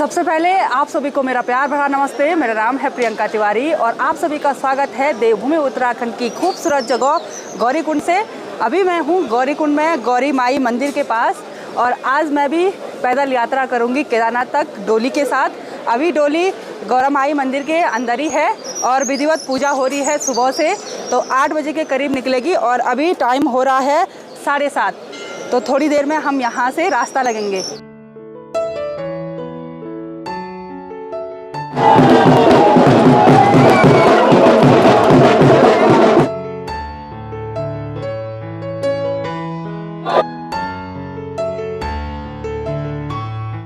सबसे पहले आप सभी को मेरा प्यार भरा नमस्ते। मेरा नाम है प्रियंका तिवारी और आप सभी का स्वागत है देवभूमि उत्तराखंड की खूबसूरत जगह गौरीकुंड से। अभी मैं हूँ गौरीकुंड में गौरी माई मंदिर के पास और आज मैं भी पैदल यात्रा करूँगी केदारनाथ तक डोली के साथ। अभी डोली गौरा माई मंदिर के अंदर ही है और विधिवत पूजा हो रही है सुबह से, तो 8 बजे के करीब निकलेगी और अभी टाइम हो रहा है 7:30, तो थोड़ी देर में हम यहाँ से रास्ता लगेंगे।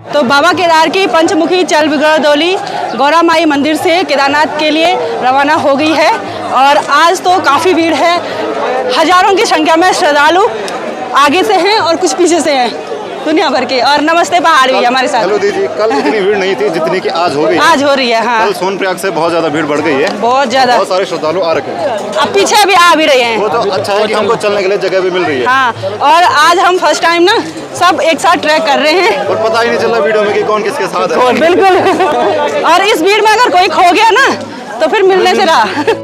तो बाबा केदार की पंचमुखी चल बिगड़ डोली गौरा माई मंदिर से केदारनाथ के लिए रवाना हो गई है और आज तो काफ़ी भीड़ है। हजारों की संख्या में श्रद्धालु आगे से हैं और कुछ पीछे से हैं दुनिया भर के। और नमस्ते पहाड़ भी हमारे साथ। हेलो दीदी, कल इतनी भीड़ नहीं थी जितनी कि आज हो गई। आज हो रही है। हाँ, कल सोनप्रयाग से बहुत ज्यादा भीड़ बढ़ गई है, बहुत ज्यादा। बहुत सारे श्रद्धालु आ रखे हैं। अब पीछे भी आ भी रहे हैं। वो तो अच्छा है कि हमको चलने के लिए जगह भी मिल रही है। हाँ, और आज हम फर्स्ट टाइम ना सब एक साथ ट्रैक कर रहे हैं और पता ही नहीं चला वीडियो में कि कौन किसके साथ है। बिल्कुल। और इस भीड़ में अगर कोई खो गया ना तो फिर मिलने से रहा।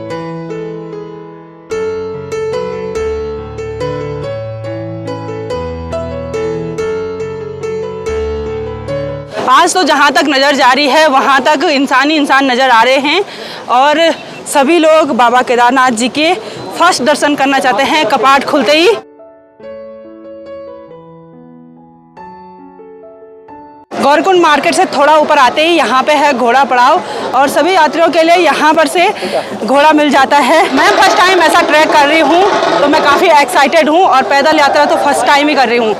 आज तो जहाँ तक नज़र जा रही है वहाँ तक इंसान नज़र आ रहे हैं और सभी लोग बाबा केदारनाथ जी के फर्स्ट दर्शन करना चाहते हैं कपाट खुलते ही। गौरीकुंड मार्केट से थोड़ा ऊपर आते ही यहाँ पे है घोड़ा पड़ाव और सभी यात्रियों के लिए यहाँ पर से घोड़ा मिल जाता है। मैं फर्स्ट टाइम ऐसा ट्रैक कर रही हूँ तो मैं काफ़ी एक्साइटेड हूँ और पैदल यात्रा तो फर्स्ट टाइम ही कर रही हूँ।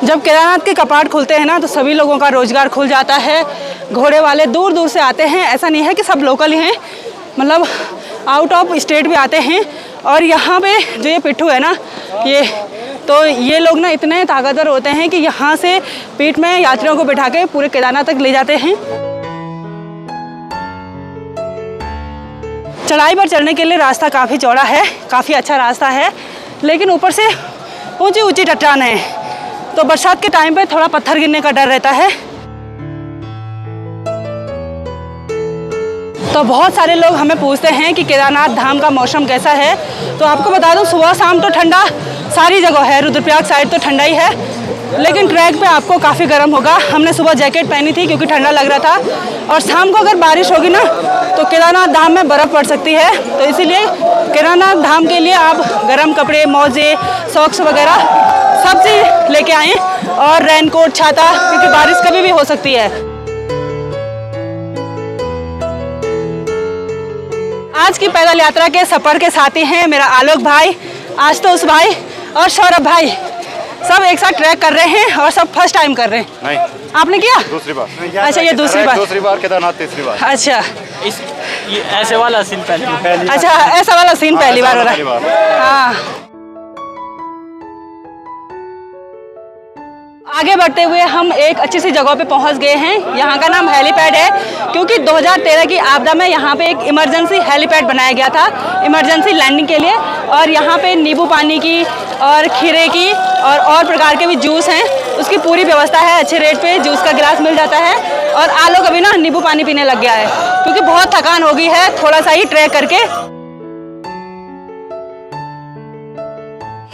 जब केदारनाथ के कपाट खुलते हैं ना तो सभी लोगों का रोजगार खुल जाता है। घोड़े वाले दूर दूर से आते हैं, ऐसा नहीं है कि सब लोकल ही हैं, मतलब आउट ऑफ स्टेट भी आते हैं। और यहाँ पे जो ये पिट्ठू है ना ये लोग ना इतने ताकतवर होते हैं कि यहाँ से पीठ में यात्रियों को बिठा के पूरे केदारनाथ तक ले जाते हैं। चढ़ाई पर चढ़ने के लिए रास्ता काफ़ी चौड़ा है, काफ़ी अच्छा रास्ता है, लेकिन ऊपर से ऊंची ऊंची चट्टान है तो बरसात के टाइम पे थोड़ा पत्थर गिरने का डर रहता है। तो बहुत सारे लोग हमें पूछते हैं कि केदारनाथ धाम का मौसम कैसा है, तो आपको बता दूं सुबह शाम तो ठंडा सारी जगह है। रुद्रप्रयाग साइड तो ठंडा ही है, लेकिन ट्रैक पे आपको काफ़ी गर्म होगा। हमने सुबह जैकेट पहनी थी क्योंकि ठंडा लग रहा था। और शाम को अगर बारिश होगी ना तो केदारनाथ धाम में बर्फ़ पड़ सकती है, तो इसीलिए केदारनाथ धाम के लिए आप गर्म कपड़े, मोजे, सॉक्स वगैरह सब चीज़ लेके आएँ और रेनकोट, छाता, क्योंकि बारिश कभी भी हो सकती है। आज की पैदल यात्रा के सफ़र के साथी हैं मेरा आलोक भाई, आशुतोष भाई और सौरभ भाई। सब एक साथ ट्रैक कर रहे हैं और सब फर्स्ट टाइम कर रहे हैं। नहीं, आपने किया? दूसरी बार। अच्छा, ये दूसरी बार केदारनाथ तीसरी बार। अच्छा, ये ऐसे वाला सीन पहली। अच्छा, ऐसा वाला सीन पहली बार हो रहा है। हाँ, आगे बढ़ते हुए हम एक अच्छी सी जगह पे पहुंच गए हैं। यहाँ का नाम हेलीपैड है क्योंकि 2013 की आपदा में यहाँ पे एक इमरजेंसी हेलीपैड बनाया गया था इमरजेंसी लैंडिंग के लिए। और यहाँ पे नींबू पानी की और खीरे की और प्रकार के भी जूस हैं, उसकी पूरी व्यवस्था है। अच्छे रेट पे जूस का गिलास मिल जाता है। और आलोक अभी ना नींबू पानी पीने लग गया है क्योंकि बहुत थकान हो गई है थोड़ा सा ही ट्रैक करके।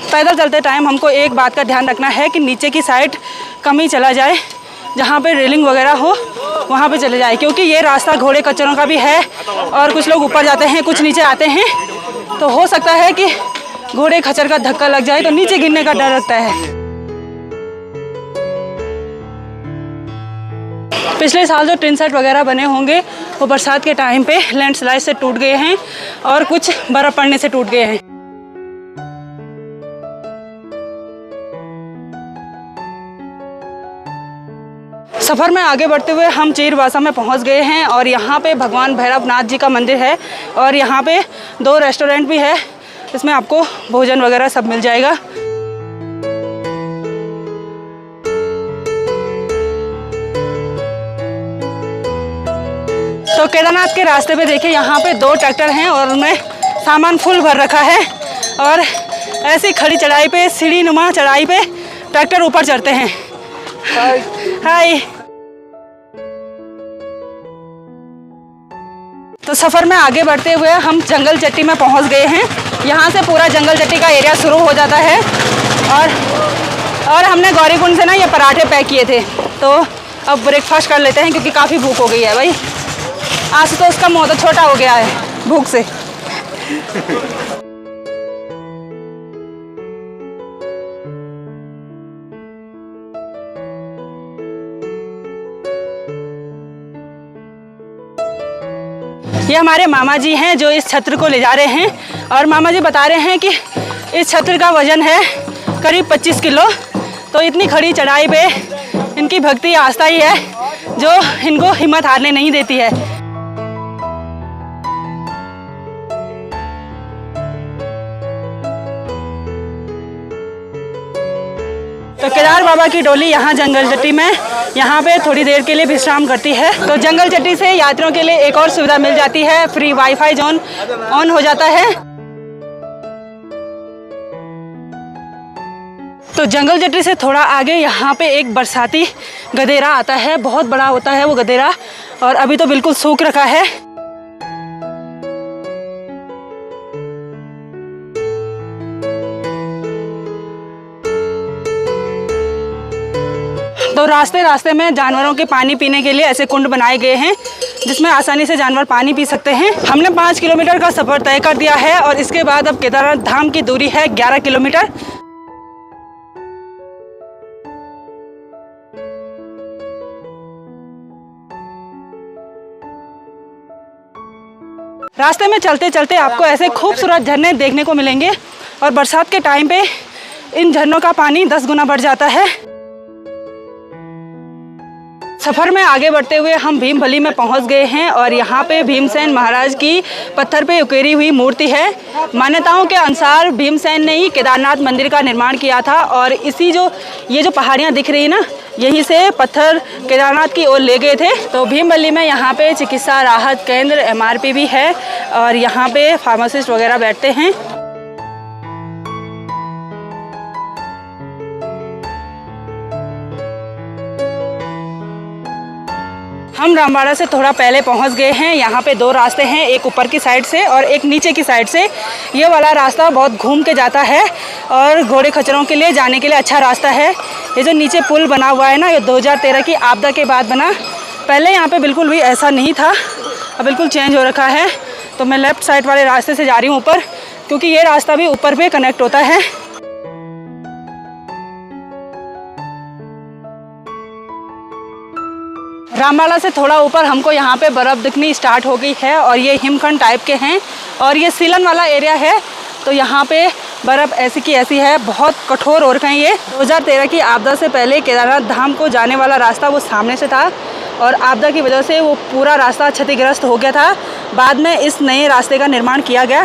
पैदल चलते टाइम हमको एक बात का ध्यान रखना है कि नीचे की साइड कम ही चला जाए, जहाँ पे रेलिंग वगैरह हो वहाँ पे चले जाए, क्योंकि ये रास्ता घोड़े कचरों का भी है और कुछ लोग ऊपर जाते हैं, कुछ नीचे आते हैं, तो हो सकता है कि घोड़े खच्चर का धक्का लग जाए तो नीचे गिरने का डर लगता है। पिछले साल जो टिन सेट वगैरह बने होंगे वो बरसात के टाइम पे लैंडस्लाइड से टूट गए हैं और कुछ बर्फ़ पड़ने से टूट गए हैं। सफ़र में आगे बढ़ते हुए हम चीरवासा में पहुंच गए हैं और यहाँ पे भगवान भैरवनाथ जी का मंदिर है और यहाँ पे 2 रेस्टोरेंट भी है, इसमें आपको भोजन वगैरह सब मिल जाएगा। तो केदारनाथ के रास्ते पे देखिए यहाँ पे 2 ट्रैक्टर हैं और उनमें सामान फुल भर रखा है और ऐसी खड़ी चढ़ाई पे, सीढ़ी नुमा चढ़ाई पे ट्रैक्टर ऊपर चढ़ते हैं। हाय। तो सफ़र में आगे बढ़ते हुए हम जंगल चट्टी में पहुंच गए हैं। यहाँ से पूरा जंगल चट्टी का एरिया शुरू हो जाता है और हमने गौरीकुंड से ना ये पराठे पैक किए थे, तो अब ब्रेकफास्ट कर लेते हैं क्योंकि काफ़ी भूख हो गई है भाई। आज तो उसका मुँह तो छोटा हो गया है भूख से। ये हमारे मामा जी हैं जो इस छत्र को ले जा रहे हैं और मामा जी बता रहे हैं कि इस छत्र का वजन है करीब 25 किलो। तो इतनी खड़ी चढ़ाई पे इनकी भक्ति आस्था ही है जो इनको हिम्मत हारने नहीं देती है। तो केदार बाबा की डोली यहाँ जंगल चट्टी में यहाँ पे थोड़ी देर के लिए विश्राम करती है। तो जंगल चट्टी से यात्रियों के लिए एक और सुविधा मिल जाती है, फ्री वाईफाई जोन ऑन हो जाता है। तो जंगल चट्टी से थोड़ा आगे यहाँ पे एक बरसाती गधेरा आता है, बहुत बड़ा होता है वो गधेरा और अभी तो बिल्कुल सूख रखा है। तो रास्ते में जानवरों के पानी पीने के लिए ऐसे कुंड बनाए गए हैं जिसमें आसानी से जानवर पानी पी सकते हैं। हमने 5 किलोमीटर का सफ़र तय कर दिया है और इसके बाद अब केदारनाथ धाम की दूरी है 11 किलोमीटर। रास्ते में चलते चलते आपको ऐसे खूबसूरत झरने देखने को मिलेंगे और बरसात के टाइम पे इन झरनों का पानी 10 गुना बढ़ जाता है। सफ़र में आगे बढ़ते हुए हम भीमभली में पहुंच गए हैं और यहाँ पे भीमसेन महाराज की पत्थर पे उकेरी हुई मूर्ति है। मान्यताओं के अनुसार भीमसेन ने ही केदारनाथ मंदिर का निर्माण किया था और ये जो पहाड़ियाँ दिख रही है ना, यहीं से पत्थर केदारनाथ की ओर ले गए थे। तो भीमभली में यहाँ पे चिकित्सा राहत केंद्र MRP भी है और यहाँ पे फार्मासिस्ट वगैरह बैठते हैं। हम रामबाड़ा से थोड़ा पहले पहुंच गए हैं। यहाँ पे 2 रास्ते हैं, एक ऊपर की साइड से और एक नीचे की साइड से। ये वाला रास्ता बहुत घूम के जाता है और घोड़े खच्चरों के लिए जाने के लिए अच्छा रास्ता है। ये जो नीचे पुल बना हुआ है ना, ये 2013 की आपदा के बाद बना। पहले यहाँ पे बिल्कुल भी ऐसा नहीं था, अब बिल्कुल चेंज हो रखा है। तो मैं लेफ़्ट साइड वाले रास्ते से जा रही हूँ ऊपर, क्योंकि ये रास्ता भी ऊपर पे कनेक्ट होता है। रामबाड़ा से थोड़ा ऊपर हमको यहाँ पे बर्फ़ दिखनी स्टार्ट हो गई है और ये हिमखंड टाइप के हैं और ये सीलन वाला एरिया है। तो यहाँ पे बर्फ़ ऐसी की ऐसी है, बहुत कठोर हो रखा है ये। 2013 की आपदा से पहले केदारनाथ धाम को जाने वाला रास्ता वो सामने से था और आपदा की वजह से वो पूरा रास्ता क्षतिग्रस्त हो गया था। बाद में इस नए रास्ते का निर्माण किया गया।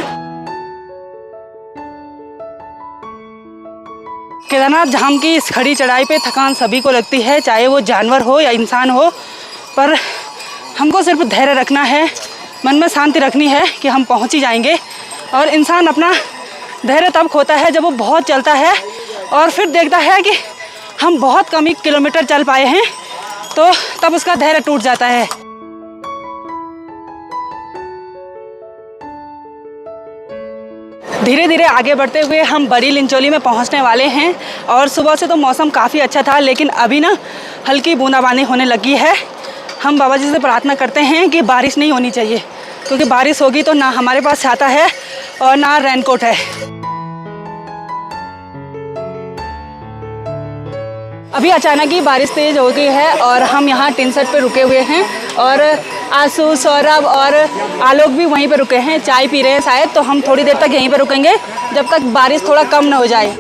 केदारनाथ धाम की इस खड़ी चढ़ाई पे थकान सभी को लगती है, चाहे वो जानवर हो या इंसान हो, पर हमको सिर्फ धैर्य रखना है, मन में शांति रखनी है कि हम पहुंच ही जाएंगे। और इंसान अपना धैर्य तब खोता है जब वो बहुत चलता है और फिर देखता है कि हम बहुत कम ही किलोमीटर चल पाए हैं, तो तब उसका धैर्य टूट जाता है। धीरे धीरे आगे बढ़ते हुए हम बड़ी लिंचोली में पहुंचने वाले हैं और सुबह से तो मौसम काफ़ी अच्छा था, लेकिन अभी ना हल्की बूंदाबांदी होने लगी है। हम बाबा जी से प्रार्थना करते हैं कि बारिश नहीं होनी चाहिए, क्योंकि बारिश होगी तो ना हमारे पास छाता है और ना रेनकोट है। अभी अचानक ही बारिश तेज़ हो गई है और हम यहाँ टिन सेट पे रुके हुए हैं और आंसू, सौरभ और आलोक भी वहीं पे रुके हैं, चाय पी रहे हैं शायद। तो हम थोड़ी देर तक यहीं पे रुकेंगे जब तक बारिश थोड़ा कम न हो जाए।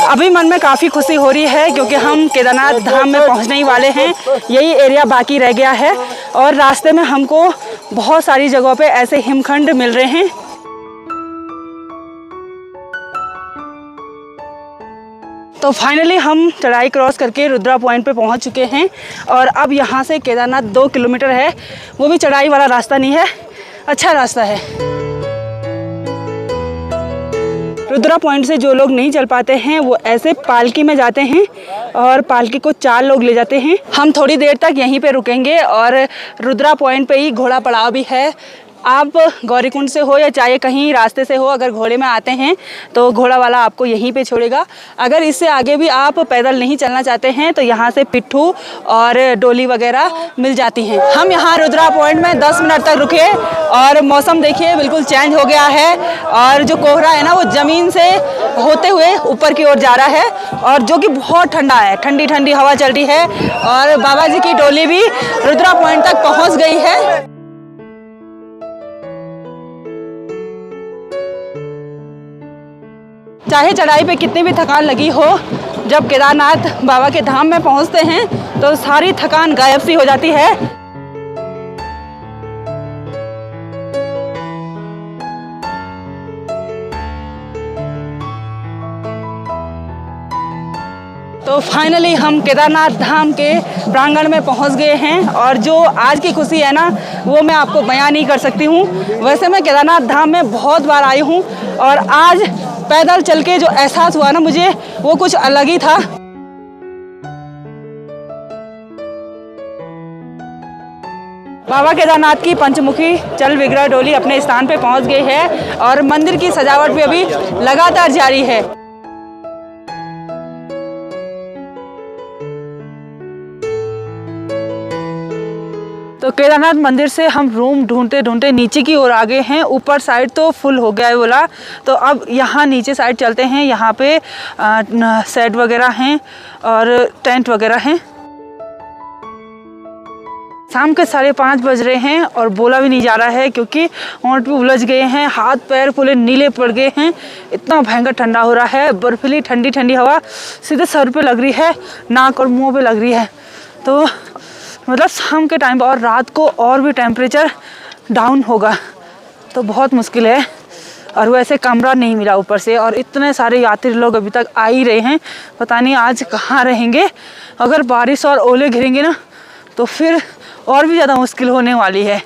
अभी मन में काफ़ी खुशी हो रही है क्योंकि हम केदारनाथ धाम में पहुंचने ही वाले हैं। यही एरिया बाकी रह गया है और रास्ते में हमको बहुत सारी जगहों पे ऐसे हिमखंड मिल रहे हैं। तो फाइनली हम चढ़ाई क्रॉस करके रुद्रा पॉइंट पे पहुंच चुके हैं और अब यहाँ से केदारनाथ 2 किलोमीटर है, वो भी चढ़ाई वाला रास्ता नहीं है, अच्छा रास्ता है। रुद्रा पॉइंट से जो लोग नहीं चल पाते हैं वो ऐसे पालकी में जाते हैं और पालकी को 4 लोग ले जाते हैं। हम थोड़ी देर तक यहीं पे रुकेंगे और रुद्रा पॉइंट पे ही घोड़ा पड़ाव भी है। आप गौरीकुंड से हो या चाहे कहीं रास्ते से हो, अगर घोड़े में आते हैं तो घोड़ा वाला आपको यहीं पे छोड़ेगा। अगर इससे आगे भी आप पैदल नहीं चलना चाहते हैं तो यहाँ से पिट्ठू और डोली वगैरह मिल जाती हैं। हम यहाँ रुद्रा पॉइंट में 10 मिनट तक रुके और मौसम देखिए बिल्कुल चेंज हो गया है और जो कोहरा है ना वो ज़मीन से होते हुए ऊपर की ओर जा रहा है और जो कि बहुत ठंडा है, ठंडी ठंडी हवा चल रही है और बाबा जी की डोली भी रुद्रा पॉइंट तक पहुँच गई है। चाहे चढ़ाई पे कितनी भी थकान लगी हो, जब केदारनाथ बाबा के धाम में पहुंचते हैं तो सारी थकान गायब सी हो जाती है। तो फाइनली हम केदारनाथ धाम के प्रांगण में पहुंच गए हैं और जो आज की खुशी है ना वो मैं आपको बयान नहीं कर सकती हूँ। वैसे मैं केदारनाथ धाम में बहुत बार आई हूँ और आज पैदल चल के जो एहसास हुआ ना मुझे वो कुछ अलग ही था। बाबा केदारनाथ की पंचमुखी चल विग्रह डोली अपने स्थान पे पहुंच गई है और मंदिर की सजावट भी अभी लगातार जारी है। तो केदारनाथ मंदिर से हम रूम ढूंढते ढूंढते नीचे की ओर आ गए हैं। ऊपर साइड तो फुल हो गया है बोला, तो अब यहाँ नीचे साइड चलते हैं। यहाँ पे सेट वगैरह हैं और टेंट वगैरह हैं। शाम के 5:30 बज रहे हैं और बोला भी नहीं जा रहा है क्योंकि होंठ भी उलझ गए हैं, हाथ पैर पूरे नीले पड़ गए हैं। इतना भयंकर ठंडा हो रहा है, बर्फीली ठंडी ठंडी हवा सीधे सर पे लग रही है, नाक और मुंह पे लग रही है। तो मतलब शाम के टाइम और रात को और भी टेम्परेचर डाउन होगा तो बहुत मुश्किल है। और वैसे कमरा नहीं मिला ऊपर से और इतने सारे यात्री लोग अभी तक आ ही रहे हैं, पता नहीं आज कहाँ रहेंगे। अगर बारिश और ओले गिरेंगे ना तो फिर और भी ज़्यादा मुश्किल होने वाली है।